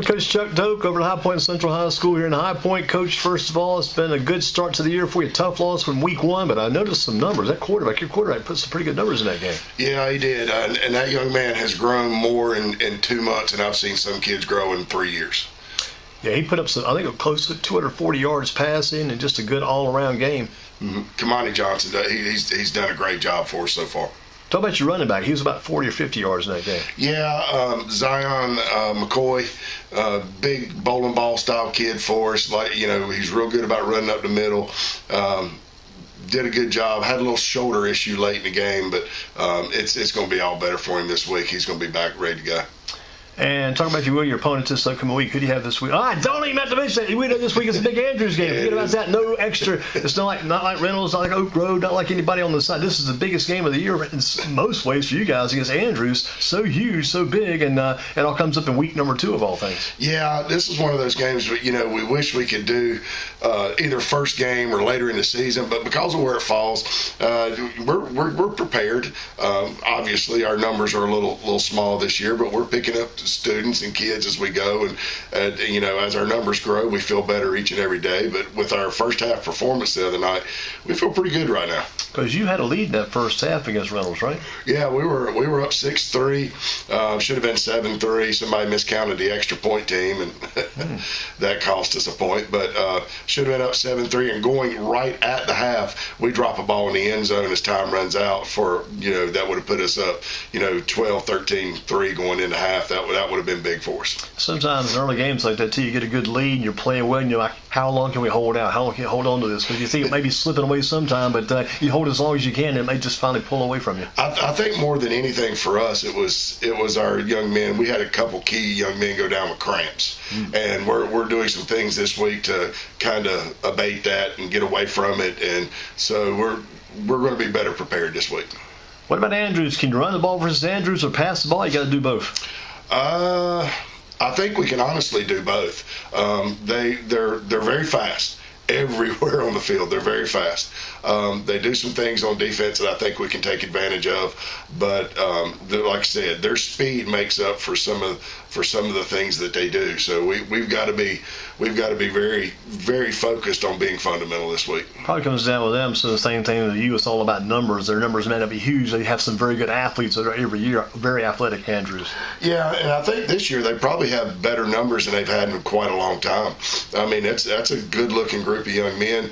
Coach Chuck Doak over at High Point Central High School here in High Point. Coach, first of all, it's been a good start to the year for you. Tough loss from week one, but I noticed some numbers. Your quarterback put some pretty good numbers in that game. Yeah, he did. And that young man has grown more in 2 months than I've seen some kids grow in 3 years. Yeah, he put up some, I think, close to 240 yards passing and just a good all-around game. Mm-hmm. Kamani Johnson, he's done a great job for us so far. Talk about your running back. He was about 40 or 50 yards in that game. Yeah, Zion McCoy, big bowling ball style kid for us. He's real good about running up the middle. Did a good job. Had a little shoulder issue late in the game, but it's going to be all better for him this week. He's going to be back ready to go. And talk about, if you will, your opponent this upcoming week. Who do you have this week? Don't even have to mention that. We know this week is a big Andrews game. Forget about that. No extra. It's not like Reynolds, not like Oak Road, not like anybody on the side. This is the biggest game of the year in most ways for you guys against Andrews. So huge, so big, and it all comes up in week number 2 of all things. Yeah, this is one of those games where, we wish we could do either first game or later in the season, but because of where it falls, we're prepared. Obviously, our numbers are a little small this year, but we're picking up students and kids as we go, and as our numbers grow, we feel better each and every day. But with our first half performance the other night, we feel pretty good right now. Because you had a lead in that first half against Reynolds, right? Yeah, we were up 6-3. Should have been 7-3. Somebody miscounted the extra point team, and that cost us a point. But should have been up 7-3, and going right at the half, we drop a ball in the end zone as time runs out for that would have put us up 12-13-3 going into half. That would have been big for us. Sometimes in early games like that, too, you get a good lead and you're playing well, and you're like, how long can we hold out? How long can you hold on to this? Because you think it may be slipping away sometime, but you hold as long as you can, and it may just finally pull away from you. I think more than anything for us, it was our young men. We had a couple key young men go down with cramps, and we're doing some things this week to kind of abate that and get away from it, and so we're going to be better prepared this week. What about Andrews? Can you run the ball versus Andrews or pass the ball? You got to do both. I think we can honestly do both. They're very fast everywhere on the field. They're very fast. They do some things on defense that I think we can take advantage of, but like I said, their speed makes up for some of the things that they do. So we've got to be very, very focused on being fundamental this week. Probably comes down with them. So the same thing with you. It's all about numbers. Their numbers may not be huge. They have some very good athletes that are every year very athletic. Andrews. Yeah, and I think this year they probably have better numbers than they've had in quite a long time. I mean, that's a good-looking group of young men.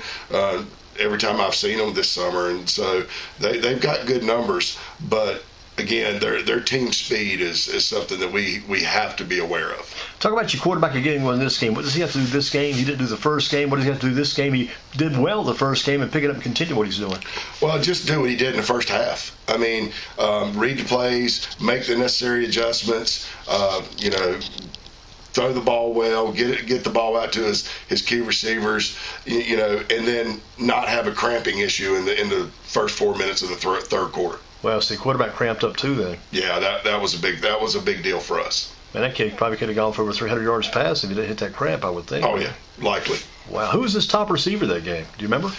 Every time I've seen them this summer, and so they've got good numbers, but again, their team speed is something that we have to be aware of. Talk about your quarterback again in this game. What does he have to do this game? He didn't do the first game. What does he have to do this game? He did well the first game, and pick it up and continue what he's doing. Well, just do what he did in the first half. I mean, read the plays, make the necessary adjustments, throw the ball well, get the ball out to his key receivers, and then not have a cramping issue in the first 4 minutes of the third quarter. Well, see, quarterback cramped up too then. Yeah, that was a big deal for us. Man, that kid probably could have gone for over 300 yards pass if he didn't hit that cramp, I would think. Oh yeah, likely. Wow, who was his top receiver that game? Do you remember?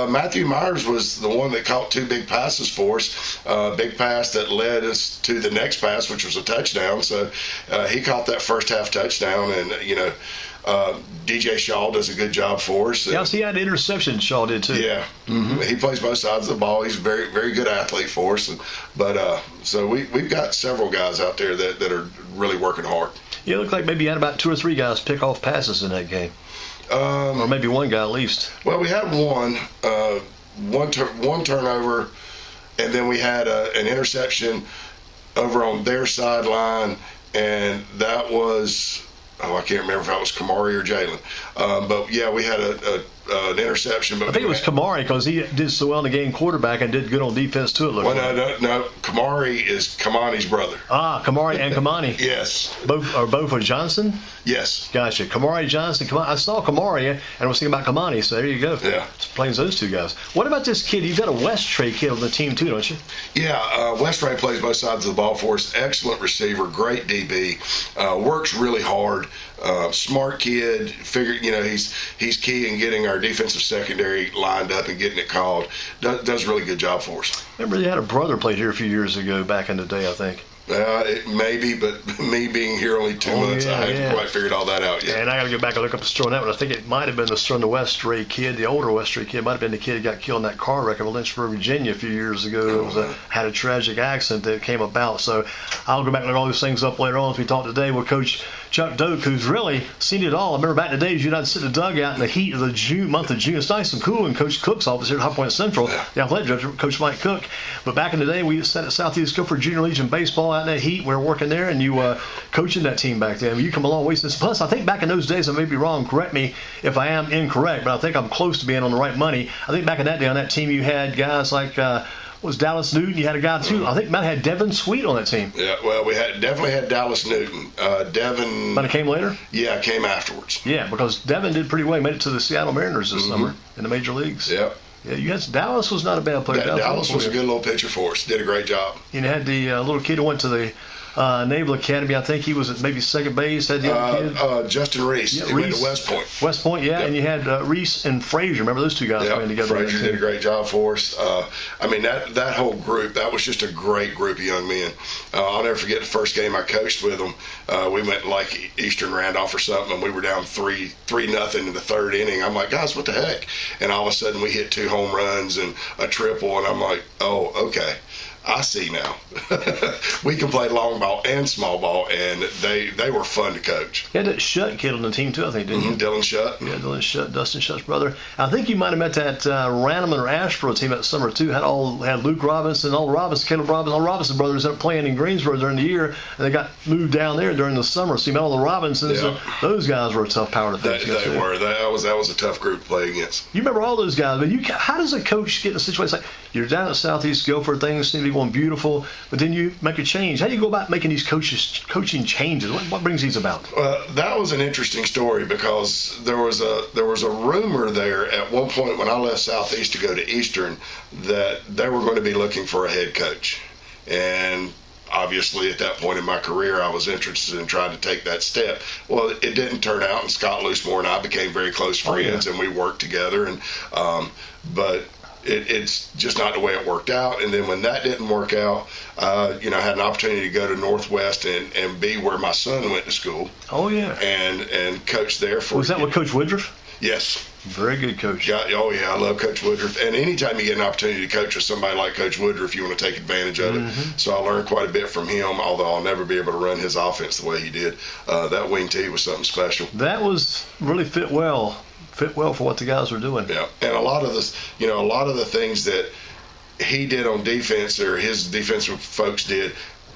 Matthew Myers was the one that caught 2 big passes for us. Big pass that led us to the next pass, which was a touchdown. So he caught that first half touchdown, and DJ Shaw does a good job for us. Yeah, he had an interception. Shaw did too. Yeah, he plays both sides of the ball. He's a very, very good athlete for us. So we've got several guys out there that are really working hard. Yeah, it looked like maybe you had about 2 or 3 guys pick off passes in that game. Or maybe one guy at least. Well, we had one turnover, and then we had an interception over on their sideline, and that was, I can't remember if that was Kamari or Jalen. But yeah, we had an interception. But I think it was Kamari because he did so well in the game quarterback and did good on defense too. No. Kamari is Kamani's brother. Kamari and Kamani. Yes. Both of Johnson? Yes. Gotcha. Kamari Johnson. I saw Kamari and I was thinking about Kamani, so there you go. Yeah. It's playing those 2 guys. What about this kid? You've got a Westray kid on the team too, don't you? Yeah, Westray plays both sides of the ball for us. Excellent receiver, great DB, works really hard. Smart kid. Figured, he's key in getting our defensive secondary lined up and getting it called. Does a really good job for us. Remember, you had a brother played here a few years ago back in the day, I think. Maybe, but me being here only 2 months, I haven't quite figured all that out yet. And I got to go back and look up the story on that one. I think it might have been the story on the West Stray kid, the older West Stray kid. It might have been the kid who got killed in that car wreck in Lynchburg, Virginia a few years ago. Had a tragic accident that came about. So I'll go back and look all these things up later on as we talk today with Coach Chuck Doak, who's really seen it all. I remember back in the days, you'd have to sit in the dugout in the heat of the month of June. It's nice and cool in Coach Cook's office here at High Point Central, the athletic director, Coach Mike Cook. But back in the day, we sat at Southeast Guilford Junior Legion baseball out in that heat. We were working there, and you coaching that team back then. You come a long way since. Plus, I think back in those days, I may be wrong. Correct me if I am incorrect, but I think I'm close to being on the right money. I think back in that day on that team, you had guys like was Dallas Newton. You had a guy too. I think Matt had Devin Sweet on that team. Yeah, well, we definitely had Dallas Newton. Devin. But it came later. Yeah, it came afterwards. Yeah, because Devin did pretty well. He made it to the Seattle Mariners this summer in the major leagues. Yep. Yeah, Dallas was not a bad player. Dallas was a good little pitcher for us. Did a great job. You had the little kid who went to the Naval Academy. I think he was at maybe second base. Had the other kid. Justin Reese. Yeah, he went to West Point. West Point, yeah. Yep. And you had Reese and Frazier. Remember those two guys playing together? Frazier did a great job for us. I mean, that whole group, that was just a great group of young men. I'll never forget the first game I coached with them. We went like Eastern Randolph or something, and we were down 3-0 in the third inning. I'm like, guys, what the heck? And all of a sudden we hit 2 home runs and a triple, and I'm like, oh, okay. I see now. We can play long ball and small ball, and they were fun to coach. You had that Shutt kid on the team, too, I think, didn't you? Dylan Shutt. Yeah, Dylan Shutt, Dustin Shutt's brother. I think you might have met that Ranneman or Ashboro team that summer, too. Had Luke Robinson, all Robinson, Caleb Robinson, all Robinson brothers that were playing in Greensboro during the year, and they got moved down there during the summer. So you met all the Robinsons. Yeah. Those guys were a tough power to face. They were. That was a tough group to play against. You remember all those guys, but how does a coach get in a situation like you're down at Southeast Guilford, things seem to be going beautiful, but then you make a change? How do you go about making these coaching changes? What brings these about? That was an interesting story because there was a rumor there at one point when I left Southeast to go to Eastern that they were going to be looking for a head coach, and obviously at that point in my career I was interested in trying to take that step. Well, it didn't turn out, and Scott Loosemore and I became very close friends, and we worked together, and but it's just not the way it worked out. And then when that didn't work out, I had an opportunity to go to Northwest and be where my son went to school. Oh, yeah. And coach there for. Was that with Coach Woodruff? Yes. Very good coach. Yeah, I love Coach Woodruff. And anytime you get an opportunity to coach with somebody like Coach Woodruff, you want to take advantage of it. So I learned quite a bit from him, although I'll never be able to run his offense the way he did. That wing tee was something special. That was really fit well for what the guys were doing. Yeah, and a lot of the things that he did on defense, or his defensive folks did,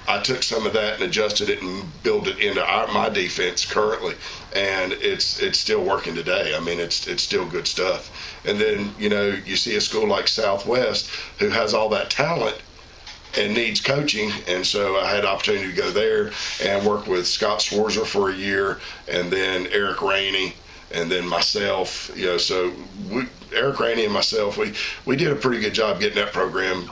I took some of that and adjusted it and built it into my defense currently, and it's still working today. I mean, it's still good stuff. And then you see a school like Southwest who has all that talent and needs coaching, and so I had the opportunity to go there and work with Scott Schwarzer for a year, and then Eric Rainey, and then myself. So Eric Rainey and myself, we did a pretty good job getting that program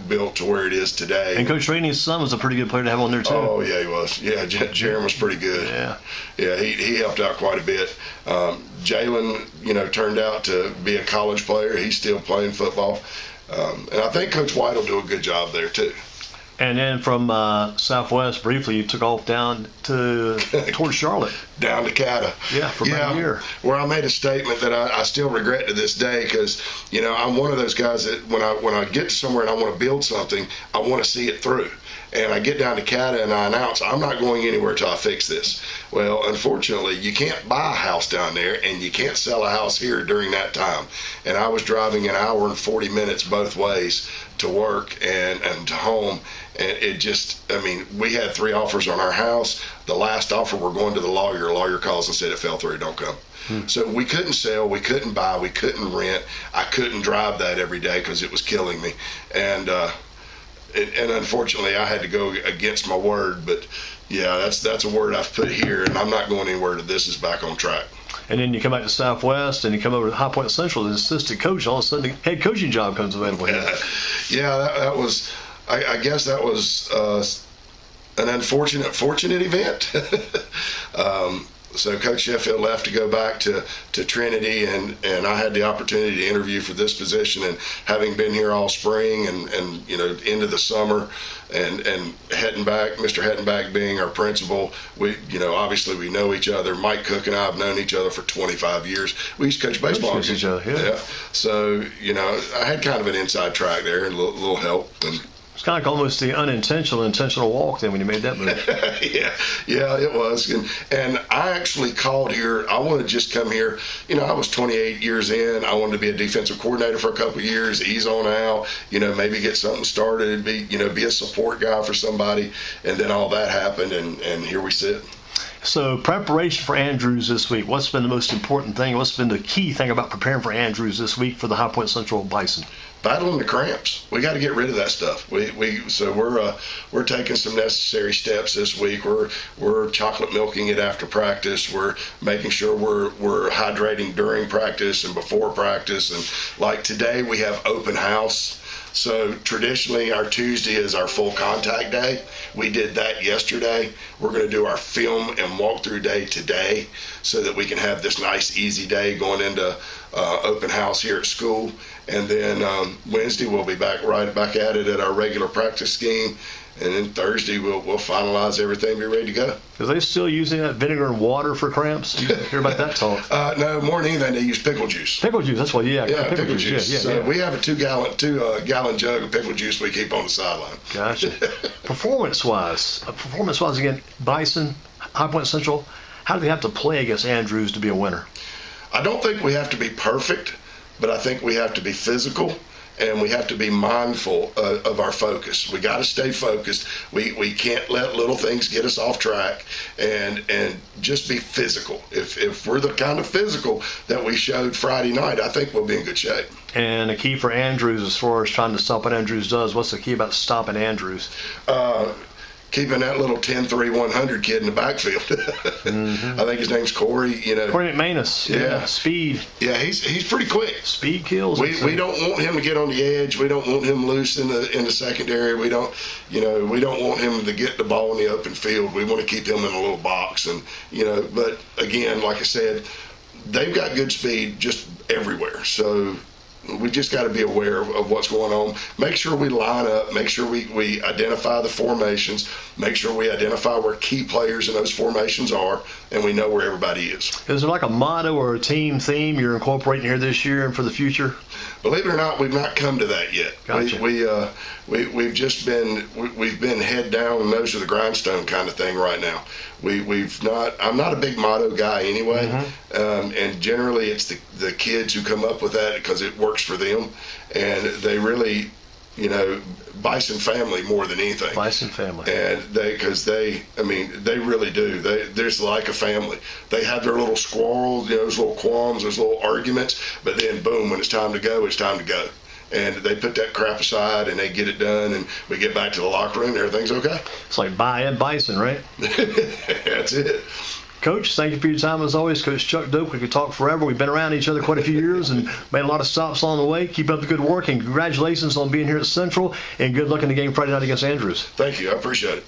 built to where it is today. And Coach Rainey's son was a pretty good player to have on there too. Oh yeah, he was. Yeah, Jaron was pretty good. Yeah, he helped out quite a bit. Jalen, turned out to be a college player. He's still playing football, and I think Coach White will do a good job there too. And then from Southwest, briefly, you took off down towards Charlotte. Down to Cata. Yeah, for about a year. Where I made a statement that I still regret to this day, because I'm one of those guys that when I get to somewhere and I want to build something, I want to see it through. And I get down to Cata and I announce, I'm not going anywhere till I fix this. Well, unfortunately, you can't buy a house down there, and you can't sell a house here during that time. And I was driving an hour and 40 minutes both ways to work and to home. And it just, we had 3 offers on our house. The last offer, we're going to the lawyer. The lawyer calls and said it fell through, don't come. So we couldn't sell, we couldn't buy, we couldn't rent. I couldn't drive that every day because it was killing me. And unfortunately, I had to go against my word. But yeah, that's a word I've put here, and I'm not going anywhere till this is back on track. And then you come back to Southwest, and you come over to High Point Central as assistant coach. All of a sudden, the head coaching job comes available. That was, I guess that was an fortunate event. So Coach Sheffield left to go back to Trinity, and I had the opportunity to interview for this position. And having been here all spring and into the summer, and Hettenbach, Mr. Hettenbach being our principal, we obviously we know each other. Mike Cook and I have known each other for 25 years. We used to coach baseball against each other. Yeah. So I had kind of an inside track there, and a little help. And it's kind of almost the intentional walk then when you made that move. yeah, it was. And I actually called here. I wanted to just come here. I was 28 years in. I wanted to be a defensive coordinator for a couple of years, ease on out, maybe get something started, be a support guy for somebody. And then all that happened, and here we sit. So preparation for Andrews this week. What's been the most important thing? What's been the key thing about preparing for Andrews this week for the High Point Central Bison? Battling the cramps. We got to get rid of that stuff. So we're taking some necessary steps this week. We're chocolate milking it after practice. We're making sure we're hydrating during practice and before practice. And like today, we have open house. So traditionally, our Tuesday is our full contact day. We did that yesterday. We're going to do our film and walkthrough day today so that we can have this nice, easy day going into open house here at school. And then Wednesday, we'll be right back at it at our regular practice scheme. And then Thursday, we'll finalize everything and be ready to go. Are they still using that vinegar and water for cramps? You hear about that talk? No, more than anything, they use pickle juice. Pickle juice, that's what, pickle juice. Yeah, so we have a 2-gallon jug of pickle juice we keep on the sideline. Gotcha. Performance-wise, again, Bison, High Point Central, how do they have to play against Andrews to be a winner? I don't think we have to be perfect, but I think we have to be physical. And we have to be mindful of our focus. We got to stay focused. We can't let little things get us off track, and just be physical. If we're the kind of physical that we showed Friday night, I think we'll be in good shape. And the key for Andrews, as far as trying to stop what Andrews does, what's the key about stopping Andrews? Keeping that little 10-3-100 kid in the backfield. I think his name's Corey. Corey McManus. Yeah. Speed. Yeah, he's pretty quick. Speed kills. We don't want him to get on the edge. We don't want him loose in the secondary. We don't want him to get the ball in the open field. We want to keep him in a little box. And but again, like I said, they've got good speed just everywhere. So we just got to be aware of what's going on. Make sure we line up. Make sure we identify the formations. Make sure we identify where key players in those formations are, and we know where everybody is. Is there like a motto or a team theme you're incorporating here this year and for the future? Believe it or not, we've not come to that yet. Gotcha. We've just been head down and nose to the grindstone kind of thing right now. I'm not a big motto guy anyway, and generally it's the kids who come up with that because it works for them, and they really, Bison family more than anything. Bison family. And they really do. They're like a family. They have their little squirrels, those little qualms, those little arguments, but then boom, when it's time to go, it's time to go. And they put that crap aside and they get it done, and we get back to the locker room and everything's okay. It's like Bison, right? That's it. Coach, thank you for your time as always. Coach Chuck Doak, we could talk forever. We've been around each other quite a few years and made a lot of stops along the way. Keep up the good work, and congratulations on being here at Central, and good luck in the game Friday night against Andrews. Thank you. I appreciate it.